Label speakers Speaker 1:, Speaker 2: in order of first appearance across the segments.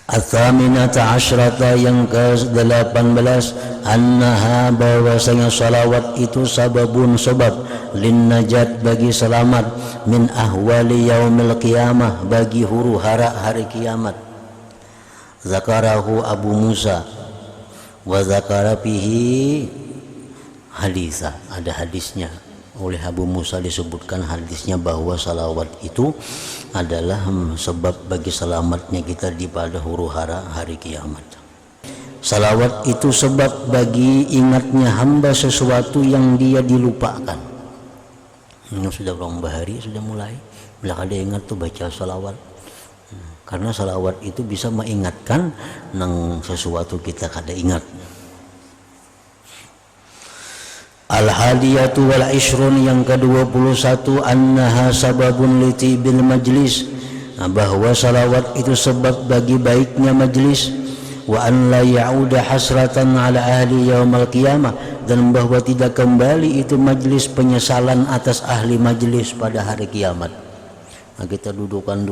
Speaker 1: Atsaminata asyrata yang ke-18 annaha bahwasanya salawat itu sababun sebab lin najat bagi selamat min ahwali yaumil qiyamah bagi huru hara hari kiamat. Zakarahu Abu Musa wa zakara fihi hadisah, ada hadisnya oleh Abu Musa disebutkan hadisnya bahwa salawat itu adalah sebab bagi selamatnya kita di pada huru hara hari kiamat. Salawat itu sebab bagi ingatnya hamba sesuatu yang dia dilupakan. Ini sudah berapa hari sudah mulai bila ada ingat tuh baca salawat, karena salawat itu bisa mengingatkan nang sesuatu kita kada ingat. Al-hadiyatu wal ishrun yang ke-21 annaha sababun litibil majlis, bahwa salawat itu sebab bagi baiknya majlis, wa an la ya'uda hasratan ala ahli yaumal qiyamah, dan bahwa tidak kembali itu majlis penyesalan atas ahli majlis pada hari kiamat. Nah, kita dudukan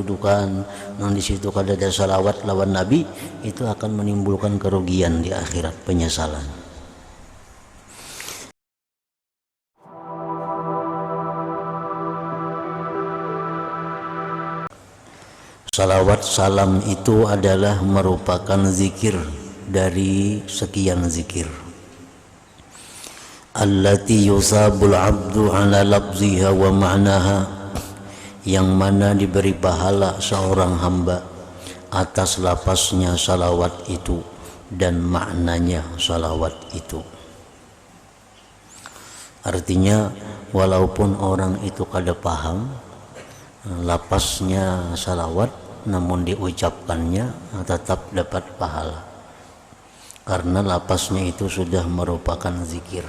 Speaker 1: yang di situ kada ada salawat lawan Nabi, itu akan menimbulkan kerugian di akhirat, penyesalan. Salawat salam itu adalah merupakan zikir dari sekian zikir. Allati yusabul abdu ala lafziha wa ma'naha, yang mana diberi pahala seorang hamba atas lafaznya salawat itu dan maknanya salawat itu. Artinya walaupun orang itu kada paham lafaznya salawat, namun diucapkannya tetap dapat pahala karena lafaznya itu sudah merupakan zikir.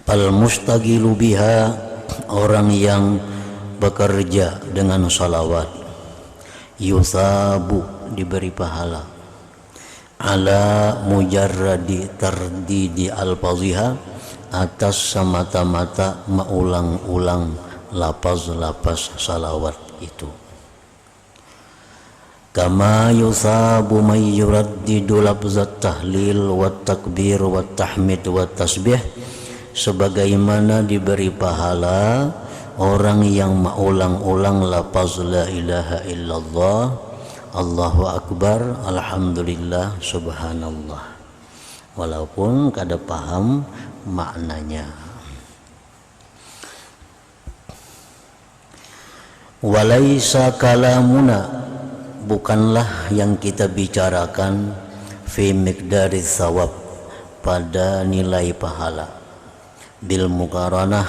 Speaker 1: Pal mustagilu biha, orang yang bekerja dengan salawat, yusabu diberi pahala, ala mujarradi tardidi alfaziha, atas semata-mata mengulang-ulang lafaz-lafaz salawat itu. Kama yusabu may yuraddidu lafzat tahlil wa takbir wa tahmid wa tasbih, sebagaimana diberi pahala orang yang mengulang-ulang lafaz la ilaha illallah, Allahu akbar, alhamdulillah, subhanallah, walaupun kada paham maknanya. Walaisa kalamuna, bukanlah yang kita bicarakan, fi miqdari thawab, pada nilai pahala, bil muqaranah,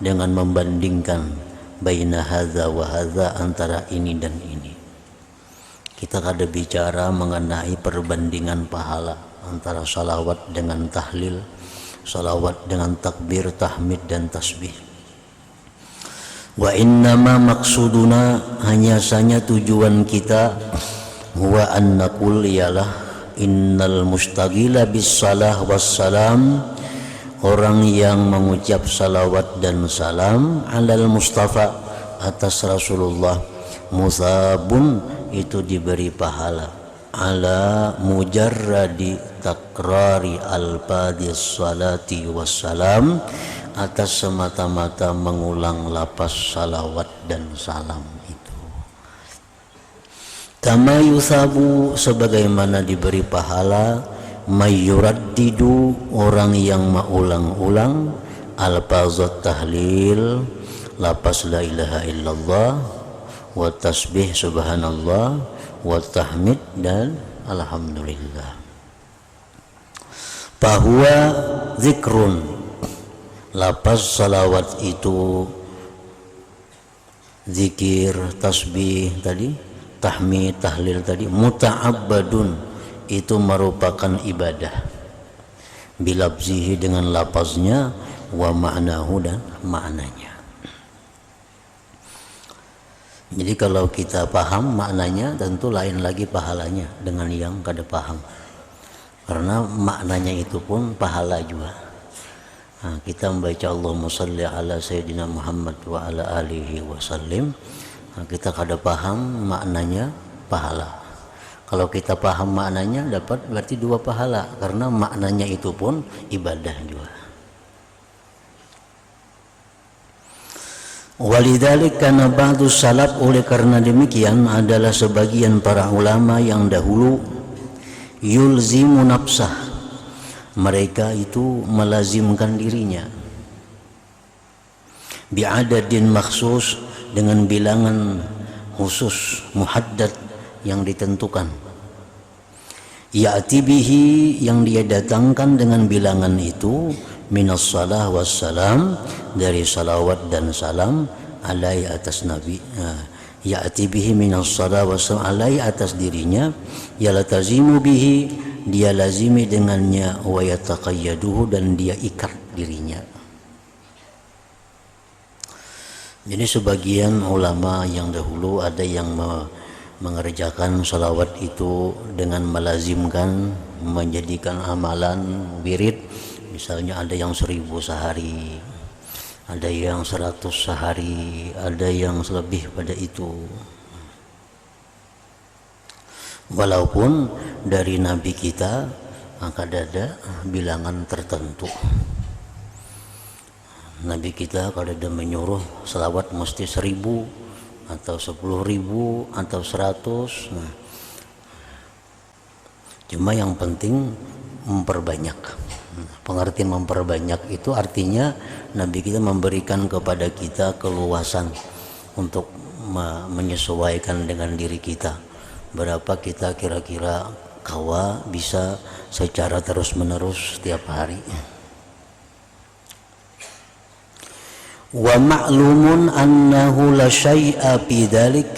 Speaker 1: dengan membandingkan baina hadza wa hadza, antara ini dan ini. Kita kada bicara mengenai perbandingan pahala antara salawat dengan tahlil, salawat dengan takbir, tahmid dan tasbih. Wa innama maksuduna, hanya saja tujuan kita, huwa an naqul, ialah innal mustagila bis salah was salam, orang yang mengucap salawat dan salam alal Mustafa, atas Rasulullah, musabun, itu diberi pahala, ala mujarradi takrari al-fadhis salati wassalam, atas semata-mata mengulang lafaz salawat dan salam itu. Kama yusabu, sebagaimana diberi pahala, mayyuraddidu, orang yang mengulang-ulang alfazat tahlil, lafaz la ilaha illallah, wa tasbih subhanallah, wa tahmid dan alhamdulillah. Bahwa zikrun, lafaz salawat itu zikir, tasbih tadi, tahmid, tahlil tadi, muta'abbadun, itu merupakan ibadah, bilabzihi, dengan lafaznya, wa ma'nahu, dan maknanya. Jadi kalau kita paham maknanya, tentu lain lagi pahalanya dengan yang kada paham, karena maknanya itu pun pahala juga. Nah, kita membaca Allahumma salli ala Sayyidina Muhammad wa ala alihi wasallim, kita kada paham maknanya pahala. Kalau kita paham maknanya dapat berarti 2 pahala, karena maknanya itu pun ibadah juga. Walidzalik kana ba'du salaf, oleh karena demikian adalah sebagian para ulama yang dahulu yulzimu nafsah, mereka itu melazimkan dirinya bi'adadin maksus, dengan bilangan khusus muhaddad yang ditentukan, ya'ti bihi, yang dia datangkan dengan bilangan itu, minas salah wassalam, dari salawat dan salam, alai, atas Nabi. Ya'ti bihi minas salah wassalam, alai, atas dirinya, yaltazimu bihi, dia lazimi dengannya, wa yataqayyaduhu, dan dia ikat dirinya. Jadi sebagian ulama yang dahulu ada yang mengerjakan salawat itu dengan melazimkan, menjadikan amalan wirid. Misalnya ada yang 1000 sehari, ada yang 100 sehari, ada yang lebih pada itu. Walaupun dari Nabi kita ada bilangan tertentu. Nabi kita kalau ada menyuruh selawat mesti 1000 atau 10.000 atau 100. Cuma yang penting memperbanyak. Pengertian memperbanyak itu artinya Nabi kita memberikan kepada kita keluasan untuk menyesuaikan dengan diri kita. Berapa kita kira-kira kawa bisa secara terus-menerus setiap hari. Wa ma'lumun annahu la syai'a fi dzalik,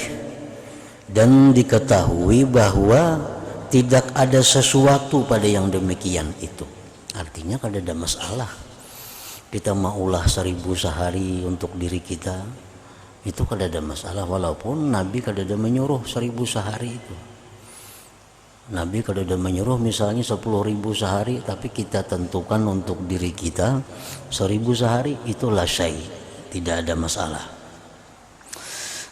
Speaker 1: dan diketahui bahwa tidak ada sesuatu pada yang demikian itu. Artinya kada ada masalah kita maulah 1000 sehari untuk diri kita, itu kada ada masalah. Walaupun Nabi kada ada menyuruh 1000 sehari itu. Nabi kada ada menyuruh misalnya 10.000 sehari, tapi kita tentukan untuk diri kita 1000 sehari, itu la syai', tidak ada masalah.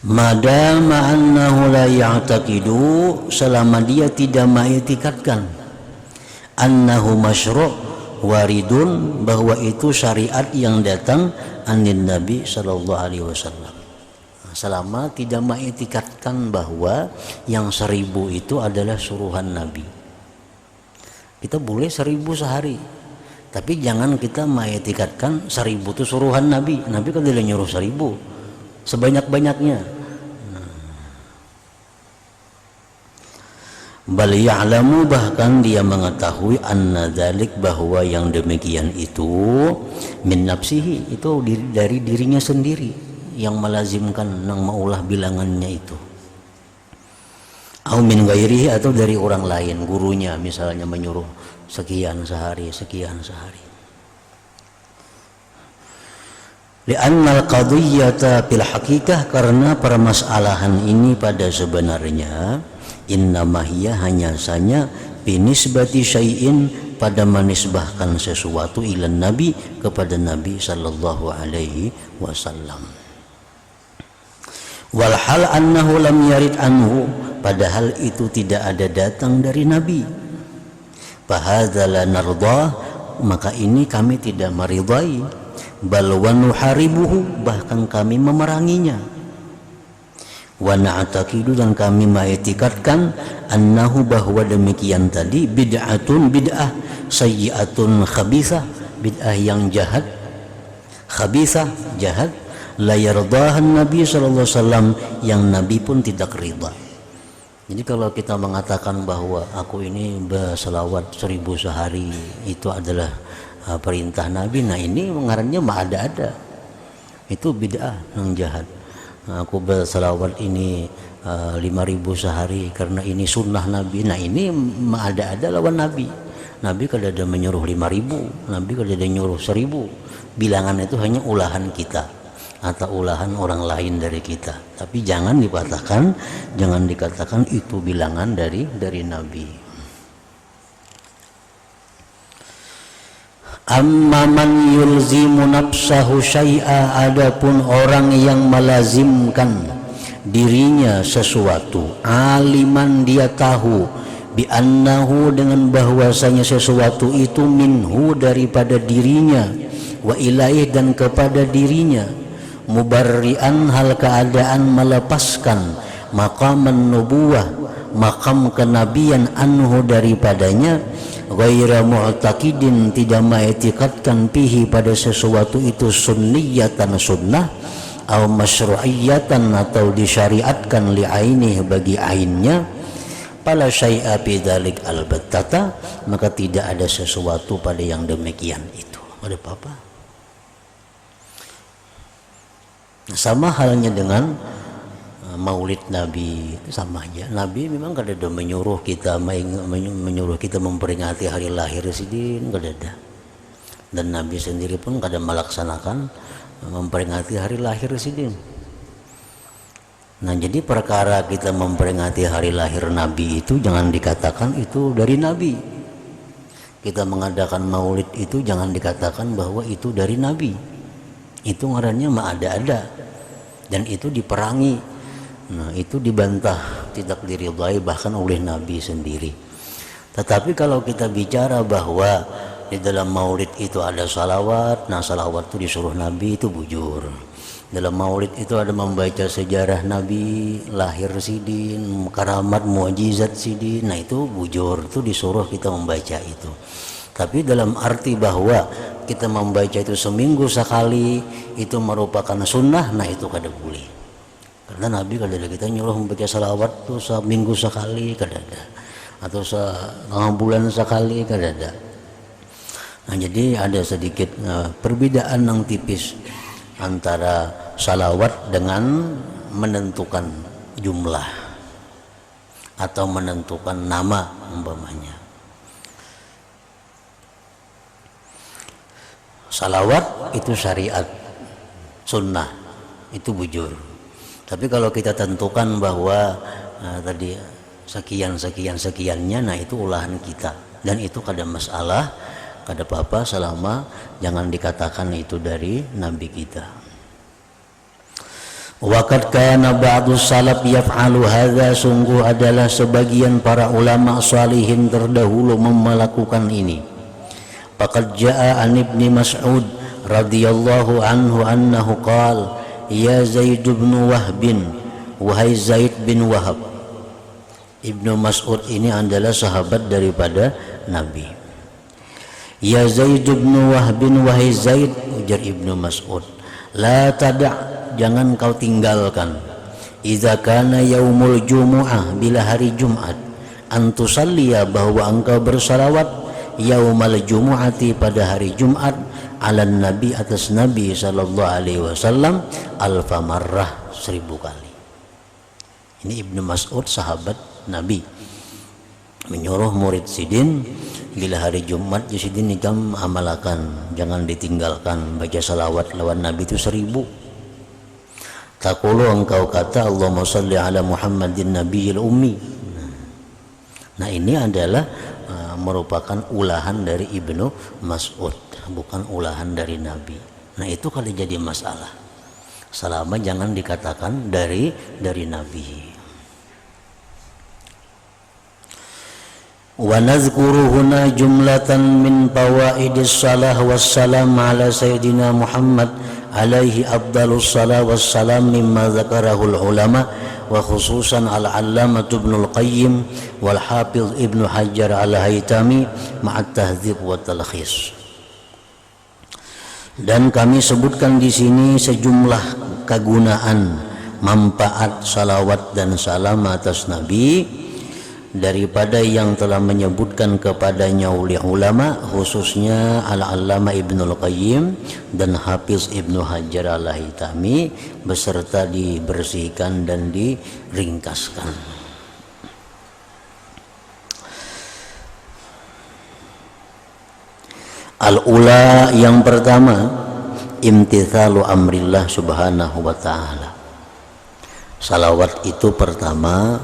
Speaker 1: Madama annahu la ya'taqidu, selama dia tidak mengiktikadkan annahu masyru' waridun, bahwa itu syariat yang datang anin Nabi sallallahu alaihi wasallam. Selama tidak mengiktikadkan bahwa yang 1000 itu adalah suruhan Nabi, kita boleh 1000 sehari, tapi jangan kita mengiktikadkan 1000 itu suruhan Nabi. Nabi kan tidak nyuruh 1000 sebanyak-banyaknya. Bal ya'lamu, bahkan dia mengetahui, anna dzalik, bahwa yang demikian itu min nafsihi, itu dari dirinya sendiri yang melazimkan nang maulah bilangannya itu. Au min ghairihi, atau dari orang lain, gurunya misalnya menyuruh sekian sehari, sekian sehari. Li'annal qadiyata fil haqiqah, karena permasalahan ini pada sebenarnya innamahiyya, hanya saja binisbati syai'in, pada menisbahkan sesuatu ilan Nabi, kepada Nabi sallallahu alaihi wasallam. Walhal annahu lam yarid anhu, padahal itu tidak ada datang dari Nabi. Fahadza la nardah, maka ini kami tidak meridai. Bal wa nuharibuhu, bahkan kami memeranginya. Wa na'taqidu, dan kami mengiktikadkan annahu, bahwa demikian tadi, bid'atun, bid'ah, sayyi'atun khabithah, bid'ah yang jahat, khabithah, jahat, la yardahan Nabi sallallahu alaihi wasallam, yang Nabi pun tidak ridha. Jadi kalau kita mengatakan bahwa aku ini berselawat 1000 sehari itu adalah perintah Nabi, nah ini ngarannya ada-ada, itu bid'ah yang jahat. Aku berselawat ini 5.000 sehari karena ini sunnah Nabi, nah ini ada-ada lawan Nabi. Nabi kada ada menyuruh 5.000, Nabi kada ada menyuruh 1.000. Bilangan itu hanya ulahan kita atau ulahan orang lain dari kita, tapi jangan dikatakan itu bilangan dari Nabi. Amma man yulzimu nafsahu syai'a, adapun orang yang melazimkan dirinya sesuatu, aliman dia tahu, bi annahu dengan bahwasanya sesuatu itu minhu daripada dirinya, wa ilaih dan kepada dirinya, mubarrian hal keadaan melepaskan maqaman nubuwah, makam kenabian anhu daripadanya, ghaira mu'taqidin tidak mengiktikadkan pihi pada sesuatu itu sunniyatan sunnah, atau masyru'iyatan atau disyariatkan li'ainih bagi ainnya, fala syai'a bidzalik albattata, maka tidak ada sesuatu pada yang demikian itu. Ada apa-apa. Sama halnya dengan maulid Nabi, sama aja. Nabi memang kada ada menyuruh kita memperingati hari lahir sidin, kada ada. Dan Nabi sendiri pun kada melaksanakan memperingati hari lahir sidin. Nah, jadi perkara kita memperingati hari lahir Nabi itu jangan dikatakan itu dari Nabi. Kita mengadakan maulid itu jangan dikatakan bahwa itu dari Nabi. Itu ngarannya mah ada-ada. Dan itu diperangi. Nah, itu dibantah, tidak diridhai bahkan oleh Nabi sendiri. Tetapi kalau kita bicara bahwa di dalam maulid itu ada salawat, nah salawat itu disuruh Nabi, itu bujur. Dalam maulid itu ada membaca sejarah Nabi lahir sidin, karamat mukjizat sidin, nah itu bujur, itu disuruh kita membaca itu. Tapi dalam arti bahwa kita membaca itu seminggu sekali itu merupakan sunnah, nah itu kada boleh. Karena Nabi kada ada kita nyuruh membaca salawat itu seminggu sekali, kada ada, atau setengah bulan sekali, kada ada. Nah, jadi ada sedikit perbedaan yang tipis antara salawat dengan menentukan jumlah atau menentukan nama umpamanya. Salawat itu syariat, sunnah itu bujur. Tapi kalau kita tentukan bahwa tadi sekiannya, nah itu ulahan kita, dan itu kada masalah, kada apa-apa selama jangan dikatakan itu dari Nabi kita. Waqad kana ba'du salaf yaf'alu hadza, sungguh adalah sebagian para ulama salihin terdahulu melakukan ini. Faqad jaa an Ibnu Mas'ud radhiyallahu anhu annahu qala, ya Zaid bin Wahb, wahai Zaid bin Wahab. Ibnu Mas'ud ini adalah sahabat daripada Nabi. Ya Zaid bin Wahb, wahai Zaid, ujar Ibnu Mas'ud, la tada', jangan kau tinggalkan, idza kana yaumul jumu'ah, bila hari Jumat, antusalliya, bahwa engkau bersalawat, yaumal jumu'ati, pada hari Jumat, ala nabi, atas Nabi sallallahu alaihi wasallam, alfa marrah, 1000 kali. Ini Ibnu Mas'ud sahabat Nabi menyuruh murid sidin bila hari Jumat sidin ikam amalakan, jangan ditinggalkan baca salawat lawan Nabi itu 1000. Taqulu, engkau kata, Allahumma salli ala Muhammadin nabiyil ummi. Nah, ini adalah merupakan ulahan dari Ibnu Mas'ud, bukan ulahan dari Nabi. Nah, itu kali jadi masalah selama jangan dikatakan dari Nabi. Wa nadhkuru huna jumlatan min fawaidis salah wassalam ala sayyidina Muhammad alaihi afdalus salah wassalam mimma dzakarahul ulama, wa khususan al-allamah Ibnul Qayyim wal Hafiz Ibnu Hajar al-Haytami ma'at tahdzib wa talkhis. Dan kami sebutkan di sini sejumlah kegunaan, manfaat salawat dan salam atas Nabi daripada yang telah menyebutkan kepadanya oleh ulama, khususnya al-allamah Ibnul Qayyim dan Hafiz Ibnu Hajar al-Haytami, beserta dibersihkan dan diringkaskan. Al-ula, yang pertama, imtithalu amrillah subhanahu wa ta'ala. Salawat itu pertama,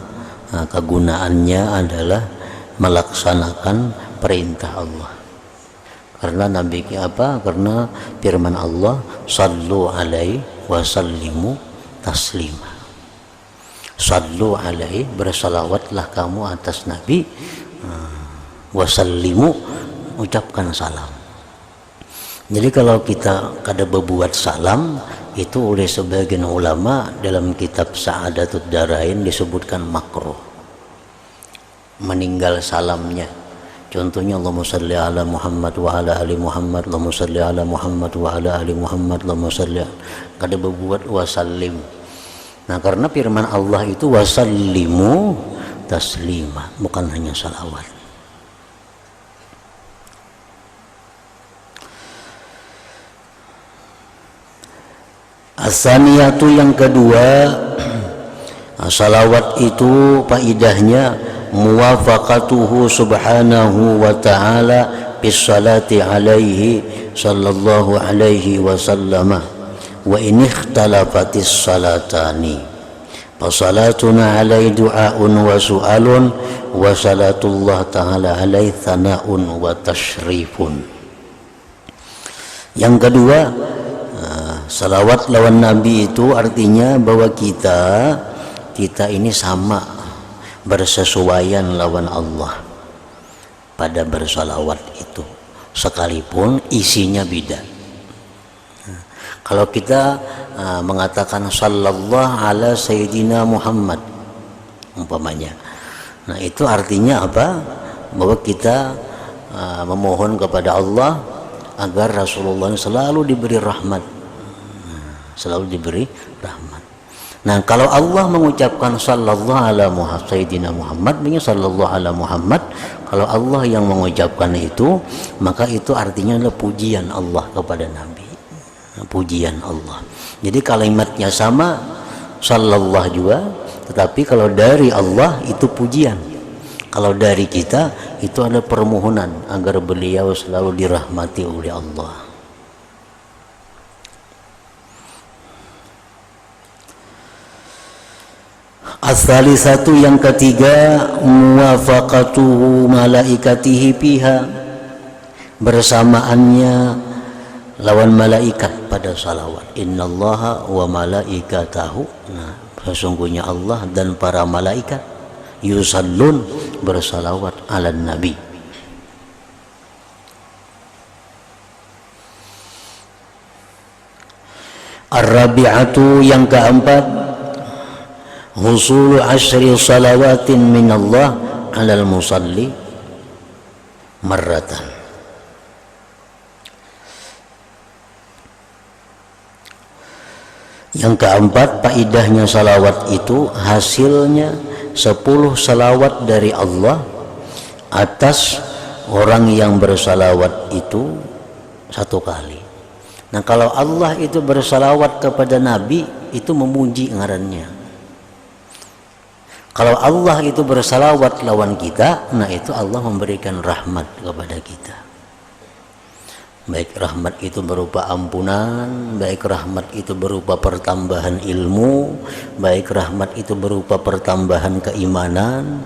Speaker 1: kegunaannya adalah melaksanakan perintah Allah. Karena Nabi apa? Karena firman Allah, sallu alaihi wa sallimu taslima. Sallu alaihi, bersalawatlah kamu atas Nabi, wasallimu, ucapkan salam. Jadi kalau kita kada berbuat salam, itu oleh sebagian ulama dalam kitab Sa'adatud Darain disebutkan makruh, meninggal salamnya. Contohnya Allahumma salli ala Muhammad wa ala ali Muhammad, Allahumma salli ala Muhammad wa ala ali Muhammad, Allahumma salli, kada berbuat wasallim. Nah, karena firman Allah itu wasallimu taslima, bukan hanya salawat. As-saniyatu, yang kedua, salawat itu faidahnya muwafaqatuhu subhanahu wa ta'ala bis salati alaihi sallallahu alaihi wasallam wa in ikhtalafatis salatani fa salatuna alaihi du'aun wa su'alun wa salatullah ta'ala alaihi thana'un wa tashrifun. Yang kedua, salawat lawan Nabi itu artinya bahwa kita ini sama, bersesuaian lawan Allah pada bersalawat itu, sekalipun isinya beda. Kalau kita mengatakan sallallahu ala sayyidina Muhammad umpamanya, nah itu artinya apa? Bahwa kita memohon kepada Allah agar Rasulullah selalu diberi rahmat, selalu diberi rahmat. Nah, kalau Allah mengucapkan sallallahu ala sayyidina Muhammad, maksudnya sallallahu ala Muhammad, kalau Allah yang mengucapkan itu, maka itu artinya adalah pujian Allah kepada Nabi, pujian Allah. Jadi kalimatnya sama, sallallahu juga, tetapi kalau dari Allah itu pujian, kalau dari kita itu ada permohonan agar beliau selalu dirahmati oleh Allah. As-salisatu, yang ketiga, muwafaqatuhu malaikatihi fiha, bersamaannya lawan malaikat pada salawat. Innallaha wa malaikatahu, nah sesungguhnya Allah dan para malaikat yusallun, bersalawat ala nabi. Ar-rabi'atu, yang keempat, husulu asyri salawatin minallah alal musalli marratan. Yang keempat, faidahnya salawat itu hasilnya 10 salawat dari Allah atas orang yang bersalawat itu 1 kali. Nah, kalau Allah itu bersalawat kepada Nabi, itu memuji ngarannya. Kalau Allah itu bersalawat lawan kita, nah itu Allah memberikan rahmat kepada kita. Baik rahmat itu berupa ampunan, baik rahmat itu berupa pertambahan ilmu, baik rahmat itu berupa pertambahan keimanan.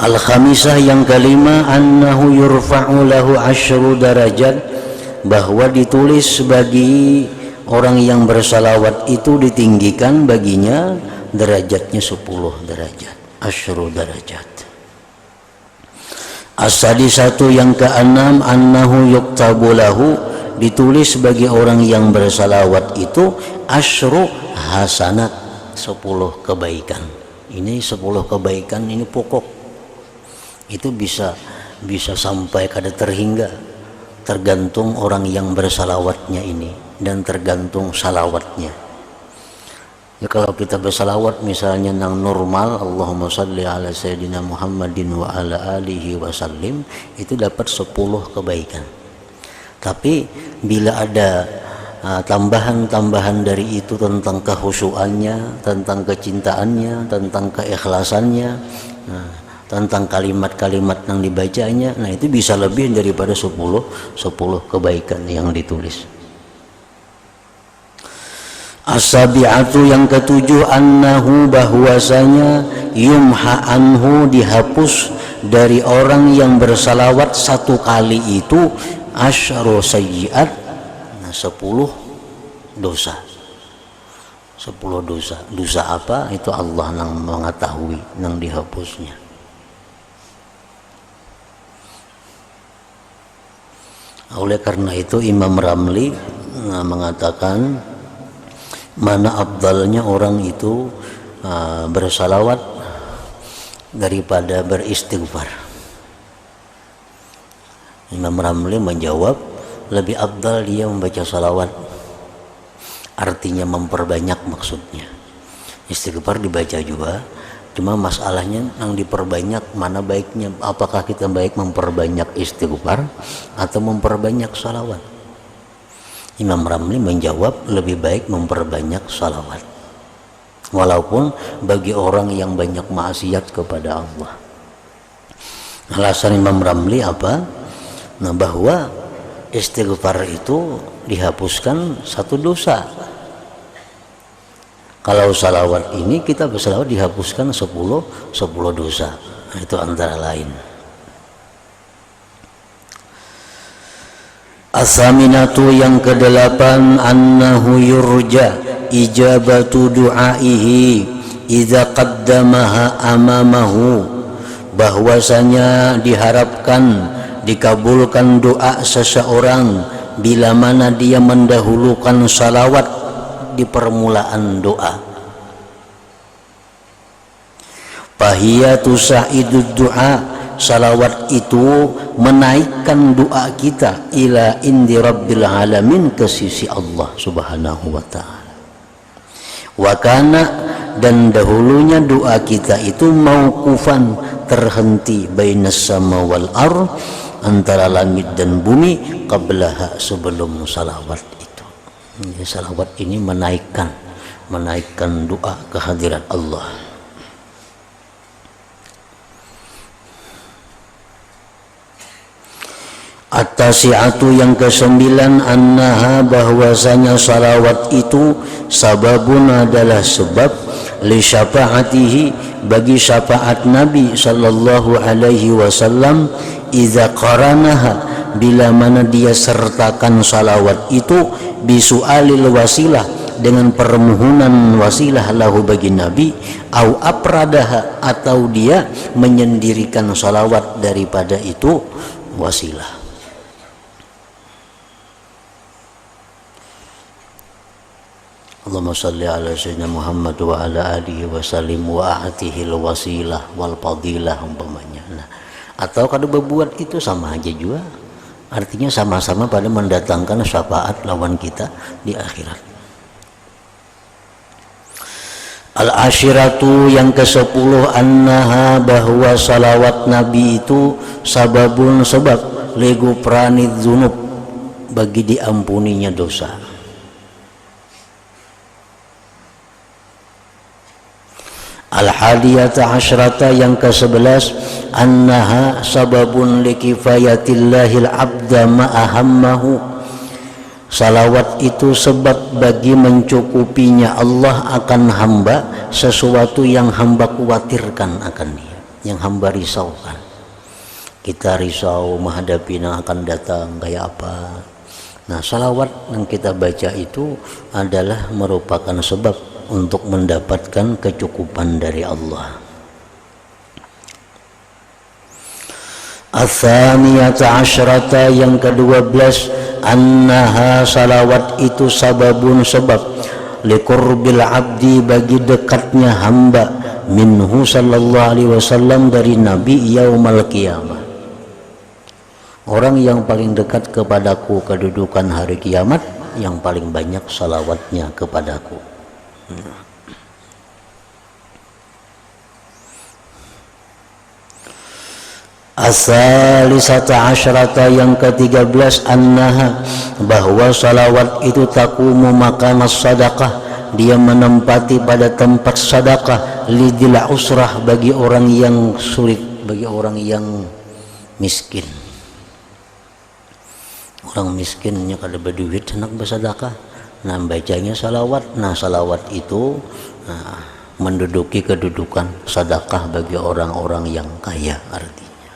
Speaker 1: Al-khamisah, yang kelima, annahu yurfa'u lahu 10 darajat, bahwa ditulis bagi orang yang bersalawat itu ditinggikan baginya derajatnya 10 derajat, 10 derajat. As-sadisatu, yang keenam, annahu yuktabu lahu, ditulis bagi orang yang bersalawat itu 10 hasanat, 10 kebaikan. Ini 10 kebaikan ini pokok, itu bisa sampai kada terhingga, tergantung orang yang bersalawatnya ini dan tergantung salawatnya. Ya, kalau kita bersalawat misalnya yang normal, Allahumma salli ala sayyidina Muhammadin wa ala alihi wasallim, itu dapat 10 kebaikan. Tapi bila ada tambahan-tambahan dari itu tentang kehusuannya, tentang kecintaannya, tentang keikhlasannya, tentang kalimat-kalimat yang dibacanya, nah itu bisa lebih daripada 10 kebaikan yang ditulis. As-sabi'atu, yang ketujuh, annahu, bahwasanya yumha anhu, dihapus dari orang yang bersalawat 1 kali itu asyru sayyi'at, 10 dosa. 10 dosa. Dosa apa? Itu Allah yang mengetahui, yang dihapusnya. Oleh karena itu Imam Ramli mengatakan, mana afdalnya orang itu bersalawat daripada beristighfar. Imam Ramli menjawab, lebih afdal dia membaca salawat, artinya memperbanyak maksudnya. Istighfar dibaca juga, cuma masalahnya yang diperbanyak mana baiknya, apakah kita baik memperbanyak istighfar atau memperbanyak salawat. Imam Ramli menjawab lebih baik memperbanyak salawat, walaupun bagi orang yang banyak maksiat kepada Allah. Alasan Imam Ramli apa? Bahwa istighfar itu dihapuskan 1 dosa. Kalau salawat ini kita bersalawat dihapuskan 10 dosa. Itu antara lain. As-saminatu yang ke-8, annahu yurja ijabatu du'aihi idza qaddamaha amamahu, bahwasanya diharapkan dikabulkan doa seseorang bila mana dia mendahulukan salawat di permulaan doa. Fahiyatu sa'idud du'a, salawat itu menaikkan doa kita ila indi rabbil alamin, ke sisi Allah subhanahu wa ta'ala. Wa kana, dan dahulunya doa kita itu mauqufan, terhenti, bainas sama wal ar, antara langit dan bumi, qablaha, sebelum salawat itu. Jadi salawat ini menaikkan doa kehadirat Allah. At-tasi'atu yang ke-9, annaha, bahwasanya salawat itu sababun, adalah sebab, li syafaatihi, bagi syafaat Nabi sallallahu alaihi wasallam, idza qaranaha, bila mana dia sertakan salawat itu, bisu'alil wasilah, dengan permohonan wasilah lahu bagi Nabi, au apradaha, atau dia menyendirikan salawat daripada itu wasilah. Allahumma salli ala sayyidina Muhammad wa ala alihi wa sallim wa a'tihil wasilah wal fadilah, umpamanya. Nah, atau kalau berbuat itu sama aja juga, artinya sama-sama pada mendatangkan syafaat lawan kita di akhirat. Al-ashiratu yang ke-10, annaha, bahwa salawat Nabi itu sababun, sebab, legu pranid dzunub, bagi diampuninya dosa. Al-hadiyata asyrata yang ke-11, annaha sababun likifayatillahil abda ma'ahammahu, salawat itu sebab bagi mencukupinya Allah akan hamba sesuatu yang hamba khawatirkan akan dia, yang hamba risaukan. Kita risau menghadapi yang akan datang kayak apa. Nah, salawat yang kita baca itu adalah merupakan sebab untuk mendapatkan kecukupan dari Allah. Ats-tsaniyata asyrata yang ke-12, annaha, salawat itu sababun, sebab, liqurbil abdi, bagi dekatnya hamba, minhu sallallahu alaihi wasallam, dari Nabi, yaumal qiyamah. Orang yang paling dekat kepadaku kedudukan hari kiamat, yang paling banyak salawatnya kepadaku. As-salisata asyrata yang ke-13, annaha, bahwa salawat itu taqumu maqamas sadaqah, dia menempati pada tempat sadaqah, lidil usrah, bagi orang yang sulit, bagi orang yang miskin. Orang miskinnya kada berduit hendak bersedekah, nah bacanya salawat. Nah, salawat itu menduduki kedudukan sedekah bagi orang-orang yang kaya, artinya.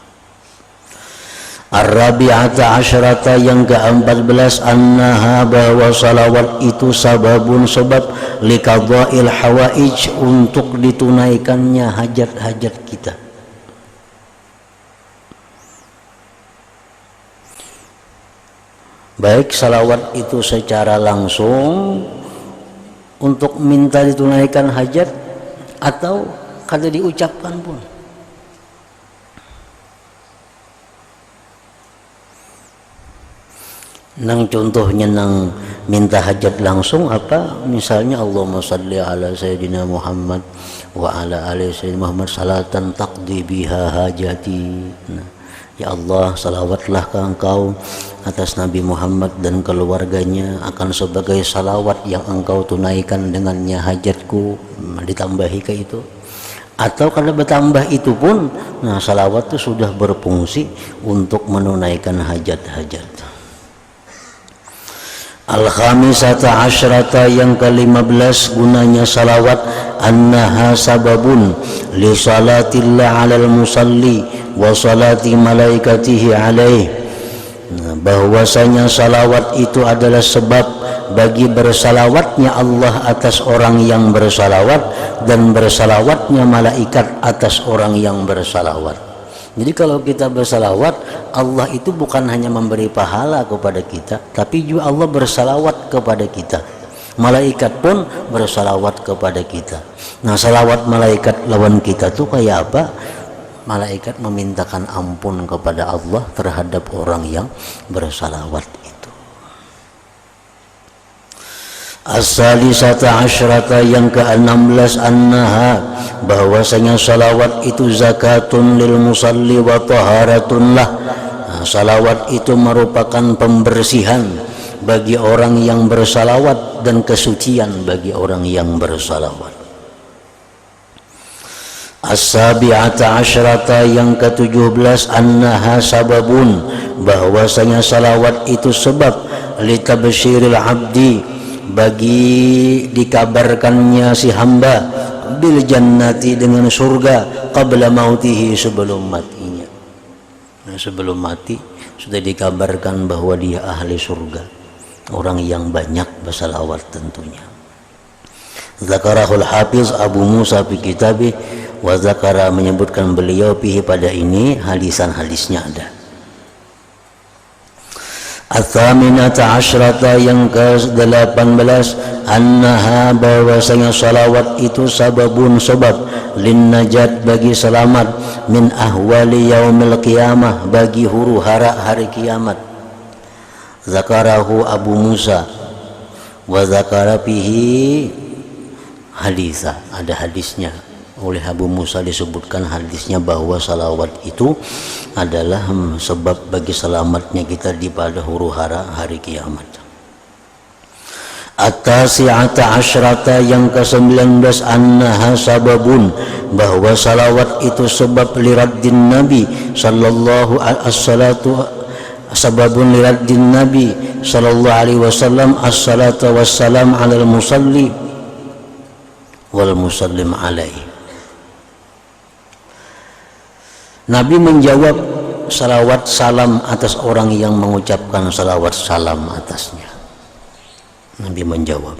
Speaker 1: Ar-rabi'ata asyrata yang ke-14 annaha bahwa salawat itu sababun sebab liqadha'il hawaij untuk ditunaikannya hajat-hajat kita. Baik salawat itu secara langsung untuk minta ditunaikan hajat atau kada diucapkan pun. Nang contohnya nang minta hajat langsung apa? Misalnya Allahumma salli ala sayyidina Muhammad wa ala ali sayyidina Muhammad salatan taqdi biha hajati. Nah, ya Allah, salawatlah ke engkau atas Nabi Muhammad dan keluarganya akan sebagai salawat yang engkau tunaikan dengannya hajatku. Ditambahi ke itu. Atau kalau bertambah itu pun, nah salawat itu sudah berfungsi untuk menunaikan hajat-hajat. Al-khamisata asyrata yang ke-15 gunanya salawat annaha sababun li salatillah alal musalli wa salati malaikatihi alaih. Bahwasanya salawat itu adalah sebab bagi bersalawatnya Allah atas orang yang bersalawat dan bersalawatnya malaikat atas orang yang bersalawat. Jadi kalau kita bersalawat, Allah itu bukan hanya memberi pahala kepada kita, tapi juga Allah bersalawat kepada kita. Malaikat pun bersalawat kepada kita. Nah, salawat malaikat lawan kita tuh kayak apa? Malaikat memintakan ampun kepada Allah terhadap orang yang bersalawat itu. As-salisata asyrata yang ke-16 annaha bahwasanya salawat itu zakatun lil musalli wa taharatun lah. Nah, salawat itu merupakan pembersihan bagi orang yang bersalawat dan kesucian bagi orang yang bersalawat. As-sabi'ata asyrata yang ke-17 annaha sababun bahwasanya salawat itu sebab litabsyiril abdi bagi dikabarkannya si hamba bil jannati dengan surga qabla mautihi sebelum matinya. Nah, sebelum mati sudah dikabarkan bahwa dia ahli surga, orang yang banyak bersalawat tentunya. Zakarahul Hafiz Abu Musa fi kitabih wa zakara menyebutkan beliau fihi pada ini hadisan-hadisnya ada. Ats-tsaminata asyrata yang ke-18 annaha bahwasanya salawat itu sababun sebab lin najat bagi selamat min ahwali yaumil qiyamah bagi huru hara hari kiamat. Zakarahu Abu Musa wa zakara fihi hadisa, ada hadisnya oleh Abu Musa disebutkan hadisnya bahwa salawat itu adalah sebab bagi selamatnya kita di pada huru hara hari kiamat. At-tasi'ata asyrata yang ke-19 annaha sababun bahwa salawat itu sebab liraddin nabi sallallahu as-salatu sababun liraddin nabi sallallahu alaihi wasallam as-salatu wassalam alal musalli wal musallim alaihi. Nabi menjawab salawat salam atas orang yang mengucapkan salawat salam atasnya. Nabi menjawab.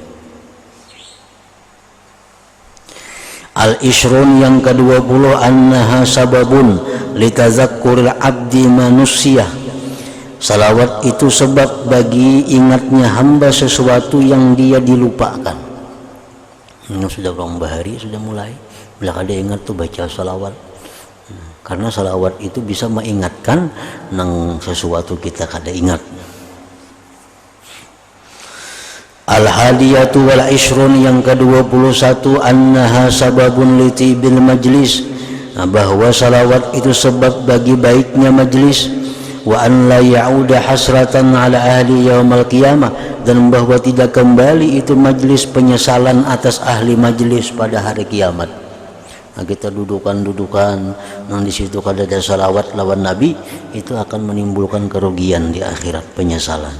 Speaker 1: Al-ishrun yang ke-20 annaha sababun litazakkuril abdi manusia. Salawat itu sebab bagi ingatnya hamba sesuatu yang dia dilupakan. Ini sudah berapa hari sudah mulai. Bila ada ingat tuh baca salawat. Karena salawat itu bisa mengingatkan nang sesuatu kita kada ingat. Al-hadiyatu wal ishrun yang ke-21 annaha sababun litibil majlis. Bahwa salawat itu sebab bagi baiknya majlis. Wa an la ya'uda hasratan ala ahli yaumal qiyamah, dan bahwa tidak kembali itu majlis penyesalan atas ahli majlis pada hari kiamat. Nah, kita dudukan yang di situ kada ada salawat lawan Nabi, itu akan menimbulkan kerugian di akhirat, penyesalan.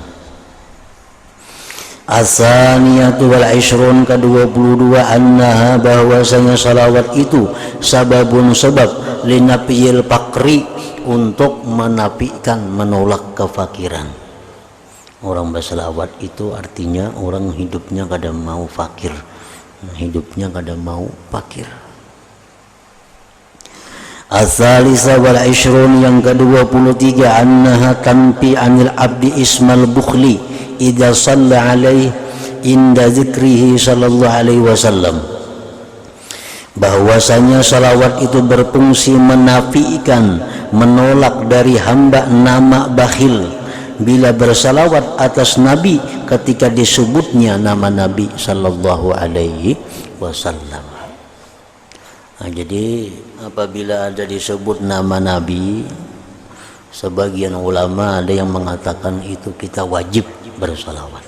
Speaker 1: As-saniyatu wal ishrun ke-22 annaha bahwasanya salawat itu sababun sebab linafiyil faqri untuk menafikan, menolak kefakiran. Orang berselawat itu artinya orang hidupnya kada mau fakir, hidupnya kada mau fakir. As-salisa wal ishrun, yang ke-23, annaha tanfi anil abdi ismal bukhli idza shalla alaihi inda zikrihi sallallahu alaihi wasallam, bahwasanya salawat itu berfungsi menafikan, menolak dari hamba nama bakhil bila bersalawat atas Nabi ketika disebutnya nama Nabi sallallahu alaihi wasallam. Nah, jadi apabila ada disebut nama Nabi, sebagian ulama ada yang mengatakan itu kita wajib bersalawat.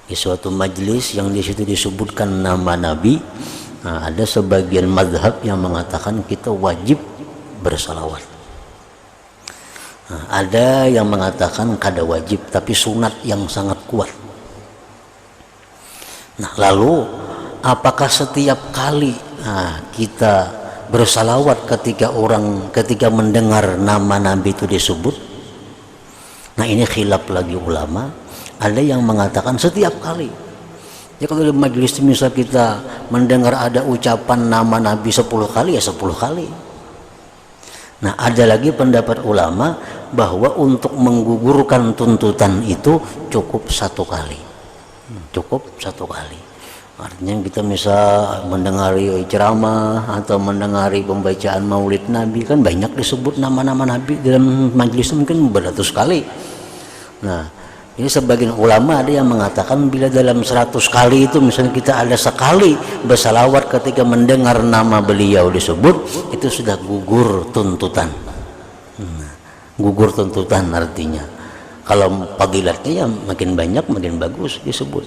Speaker 1: Di suatu majlis yang di situ disebutkan nama Nabi, nah, ada sebagian mazhab yang mengatakan kita wajib bersalawat. Nah, ada yang mengatakan kada wajib tapi sunat yang sangat kuat. Nah, lalu apakah setiap kali kita bersalawat ketika mendengar nama Nabi itu disebut? Nah, ini khilaf lagi ulama. Ada yang mengatakan setiap kali. Ya, kalau di majelis misal kita mendengar ada ucapan nama Nabi 10 kali, ya 10 kali. Nah, ada lagi pendapat ulama bahwa untuk menggugurkan tuntutan itu cukup 1 kali. Cukup 1 kali. Artinya kita misal mendengari ceramah atau mendengari pembacaan maulid Nabi, kan banyak disebut nama-nama Nabi dalam majelis, mungkin beratus kali. Nah, ini sebagian ulama ada yang mengatakan bila dalam 100 kali itu misalnya kita ada sekali bersalawat ketika mendengar nama beliau disebut, itu sudah gugur tuntutan. Gugur tuntutan artinya kalau fadilatnya ya makin banyak makin bagus disebut.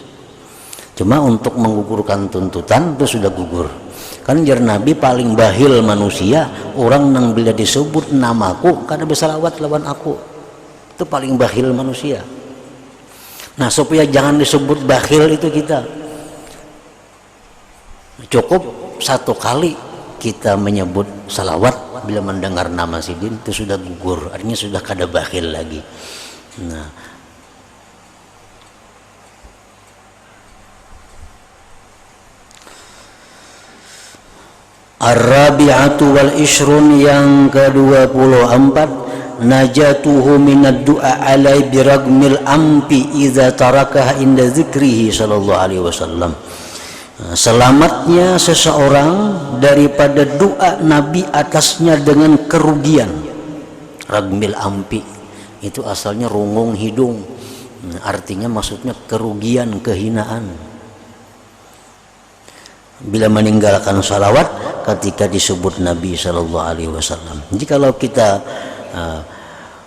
Speaker 1: Cuma untuk menggugurkan tuntutan itu sudah gugur. Kan jar Nabi paling bahil manusia, orang nang bila disebut namaku kada bersalawat lawan aku, itu paling bahil manusia. Nah, supaya jangan disebut bakhil itu kita cukup 1 kali kita menyebut salawat bila mendengar nama sidin, itu sudah gugur, artinya sudah kada bakhil lagi. Nah, ar-rabi'atu wal ishrun, yang ke-24, najatuhu minad du'a alai biragmil ampi idza tarakaha inda zikrihi sallallahu alaihi wasallam. Selamatnya seseorang daripada doa Nabi atasnya dengan kerugian. Ragmil ampi itu asalnya rungung hidung, artinya maksudnya kerugian, kehinaan. Bila meninggalkan salawat ketika disebut Nabi sallallahu alaihi wasallam. Jadi kalau kita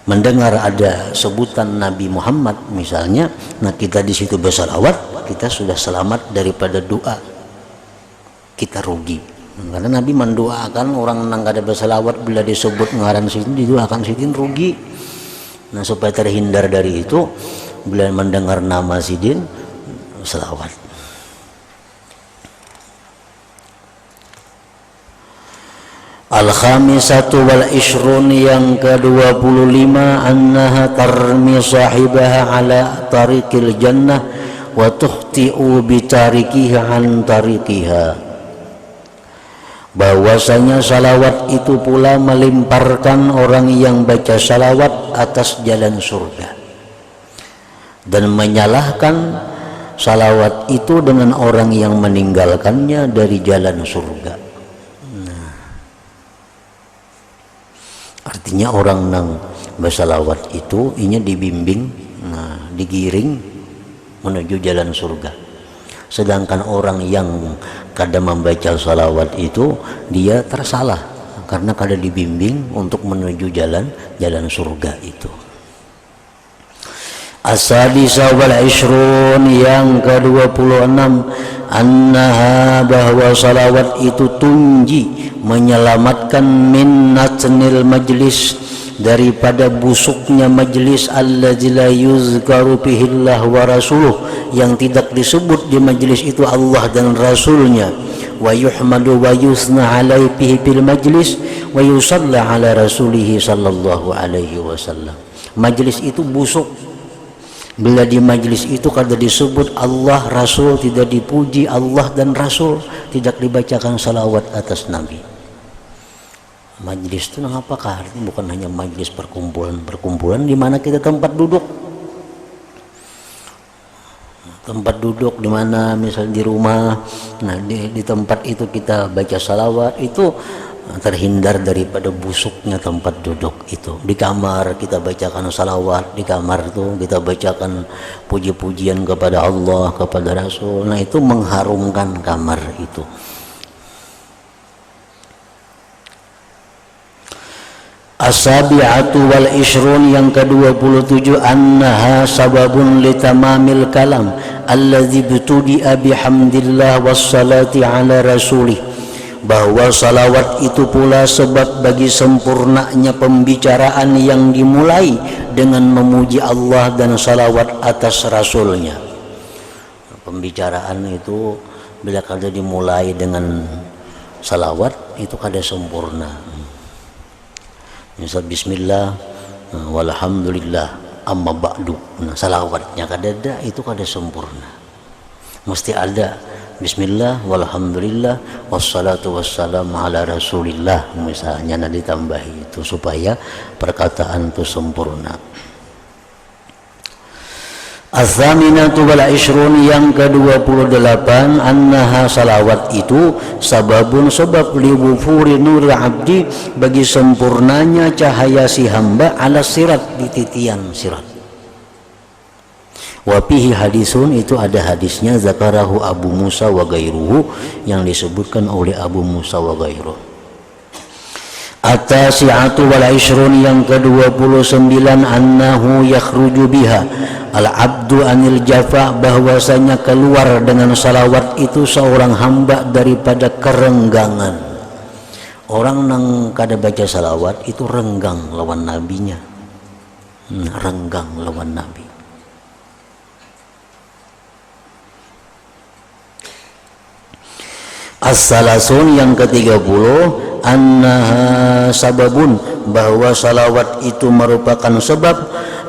Speaker 1: mendengar ada sebutan Nabi Muhammad misalnya, nah kita di situ bersalawat, kita sudah selamat daripada doa kita rugi. Karena Nabi mendoakan orang nang kada bersalawat bila disebut ngaran sidin, didoakan sidin rugi. Nah, supaya terhindar dari itu, bila mendengar nama sidin salawat. Al-khamisatu wal ishrun, yang ke-25, annaha tarmi sahibaha ala tariqil jannah wa tuhti'u bitarikiha an tariqiha. Bahwasanya salawat itu pula melimparkan orang yang baca salawat atas jalan surga, dan menyalahkan salawat itu dengan orang yang meninggalkannya dari jalan surga. Artinya orang nang bersalawat itu inya dibimbing, digiring menuju jalan surga. Sedangkan orang yang kada membaca salawat itu dia tersalah karena kada dibimbing untuk menuju jalan surga itu. As-sadisa wal ishrun, yang ke-26, annaha, bahwa salawat itu tunji, menyelamatkan min natnil majlis, daripada busuknya majlis, allazi la yuzkaru fihillah wa rasuluh, yang tidak disebut di majlis itu Allah dan Rasulnya, wa yuhmadu wa yusna alaihi fil majlis wa yusalla ala rasulih sallallahu alaihi wasallam. Majlis itu busuk. Bila di majlis itu kada disebut Allah, Rasul, tidak dipuji Allah dan Rasul, tidak dibacakan salawat atas Nabi. Majlis itu apakah? Artinya bukan hanya majlis perkumpulan di mana kita tempat duduk. Tempat duduk di mana misalnya di rumah, nah di tempat itu kita baca salawat, itu terhindar daripada busuknya tempat duduk itu. Di kamar kita bacakan salawat, di kamar itu kita bacakan puji-pujian kepada Allah, kepada Rasul, nah itu mengharumkan kamar itu. As-sabi'atu wal ishrun, yang ke-27, annaha sababun litamamil kalam alladzi btudi'a bihamdillah wassalati ala rasulih, bahwa salawat itu pula sebab bagi sempurnanya pembicaraan yang dimulai dengan memuji Allah dan salawat atas Rasulnya. Pembicaraan itu bila kada dimulai dengan salawat itu kada sempurna. Misal bismillah walhamdulillah amma ba'du, nah salawatnya kada ada, itu kada sempurna. Mesti ada bismillah walhamdulillah wassalatu wassalamu ala rasulillah misalnya, nah ditambahi itu supaya perkataan itu sempurna. Az-zaminatu wal ishrun, yang ke-28, annaha salawat itu sababun sebab liwufuri nuril abdi, bagi sempurnanya cahaya si hamba, ala sirat, di titian sirat. Wa fihi hadisun, itu ada hadisnya, zakarahu Abu Musa wa gairuhu, yang disebutkan oleh Abu Musa wa gairuhu. At-tasi'atu wal ishrun, yang ke-29, annahu yakhruju biha al-abdu anil jafa, bahwasanya keluar dengan salawat itu seorang hamba daripada kerenggangan. Orang nang kada baca salawat itu renggang lawan nabinya, renggang lawan nabi. As-salasun, yang ke-30, annaha sababun, bahwa salawat itu merupakan sebab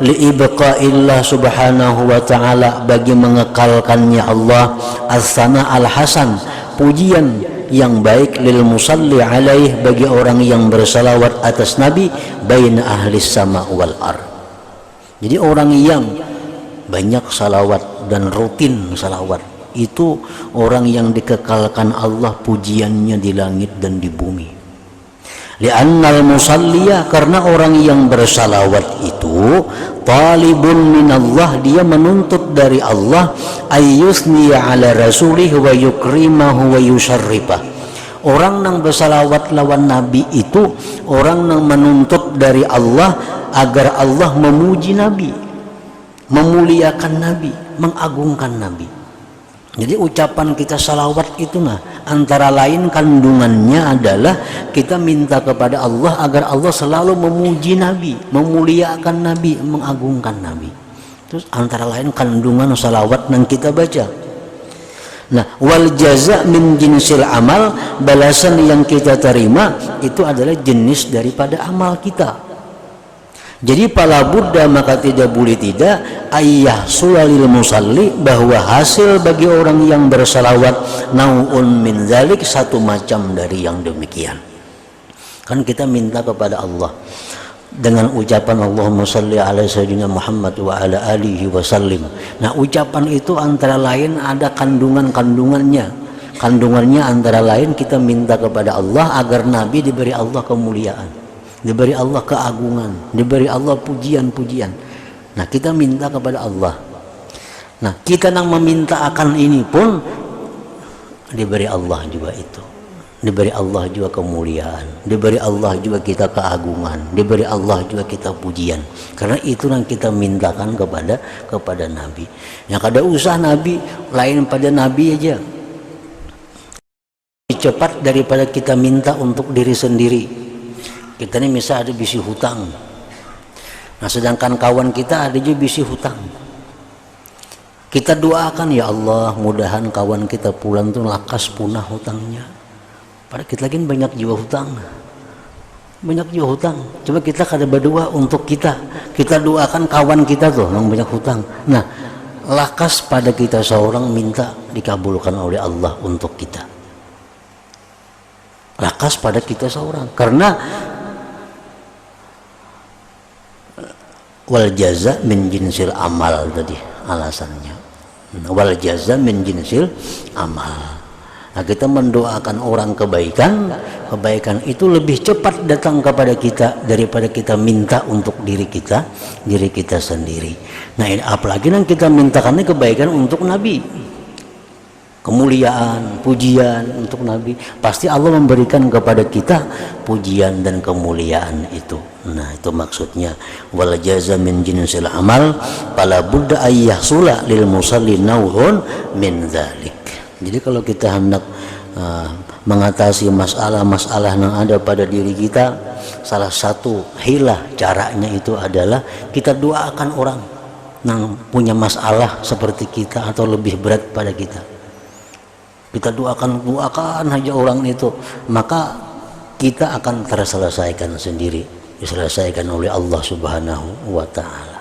Speaker 1: liibqa'illah subhanahu wa ta'ala, bagi mengekalkannya Allah, as-sana al-hasan, pujian yang baik, lil musalli alaih, bagi orang yang bersalawat atas Nabi, baina ahli sama wal ar. Jadi orang yang banyak salawat dan rutin salawat itu orang yang dikekalkan Allah pujiannya di langit dan di bumi. Li'annal musalliya, karena orang yang bersalawat itu talibun minallah, dia menuntut dari Allah, ayyusniya ala rasulih wa yukrimahu wa yusharrifah. Orang yang bersalawat lawan Nabi itu orang yang menuntut dari Allah agar Allah memuji Nabi, memuliakan Nabi, mengagungkan Nabi. Jadi ucapan kita salawat itu antara lain kandungannya adalah kita minta kepada Allah agar Allah selalu memuji Nabi, memuliakan Nabi, mengagungkan Nabi. Terus antara lain kandungan salawat yang kita baca. Nah, wal jaza min jinsil amal, balasan yang kita terima itu adalah jenis daripada amal kita. Jadi pala buddha, maka tidak boleh tidak, ayah sulalil musalli, bahwa hasil bagi orang yang bersalawat nau'un min zalik, satu macam dari yang demikian. Kan kita minta kepada Allah dengan ucapan Allahumma salli ala sayyidina Muhammad wa ala alihi wa sallim. Nah, ucapan itu antara lain ada kandungannya. Kandungannya antara lain kita minta kepada Allah agar Nabi diberi Allah kemuliaan, diberi Allah keagungan, diberi Allah pujian-pujian. Nah, kita minta kepada Allah. Nah, kita yang meminta akan ini pun diberi Allah juga itu. Diberi Allah juga kemuliaan, diberi Allah juga kita keagungan, diberi Allah juga kita pujian. Karena itu yang kita mintakan kepada Nabi. Yang kada usah Nabi, lain pada Nabi aja. Cepat daripada kita minta untuk diri sendiri. Kita ini misal ada bisi hutang, nah sedangkan kawan kita ada juga bisi hutang. Kita doakan, ya Allah mudahan kawan kita pulang tuh lakas punah hutangnya. Padahal kita lagi banyak jiwa hutang, banyak jiwa hutang. Coba kita kada berdoa untuk kita doakan kawan kita tuh yang banyak hutang. Nah, lakas pada kita seorang minta dikabulkan oleh Allah untuk kita. Lakas pada kita seorang, karena wal jaza min jinsil amal tadi alasannya. Wal jaza min jinsil amal. Nah, kita mendoakan orang kebaikan itu lebih cepat datang kepada kita daripada kita minta untuk diri kita sendiri. Nah, apalagi yang kita mintakannya kebaikan untuk Nabi, kemuliaan, pujian untuk Nabi, pasti Allah memberikan kepada kita pujian dan kemuliaan itu. Nah, itu maksudnya wal jaza min jinsil amal fala budda ayyahsula lil musalli nau'un min dzalik. Jadi kalau kita hendak mengatasi masalah-masalah yang ada pada diri kita, salah satu hilah caranya itu adalah kita doakan orang yang punya masalah seperti kita atau lebih berat pada kita. Kita doakan aja orang itu, maka kita akan terselesaikan sendiri, diselesaikan oleh Allah Subhanahu wa ta'ala.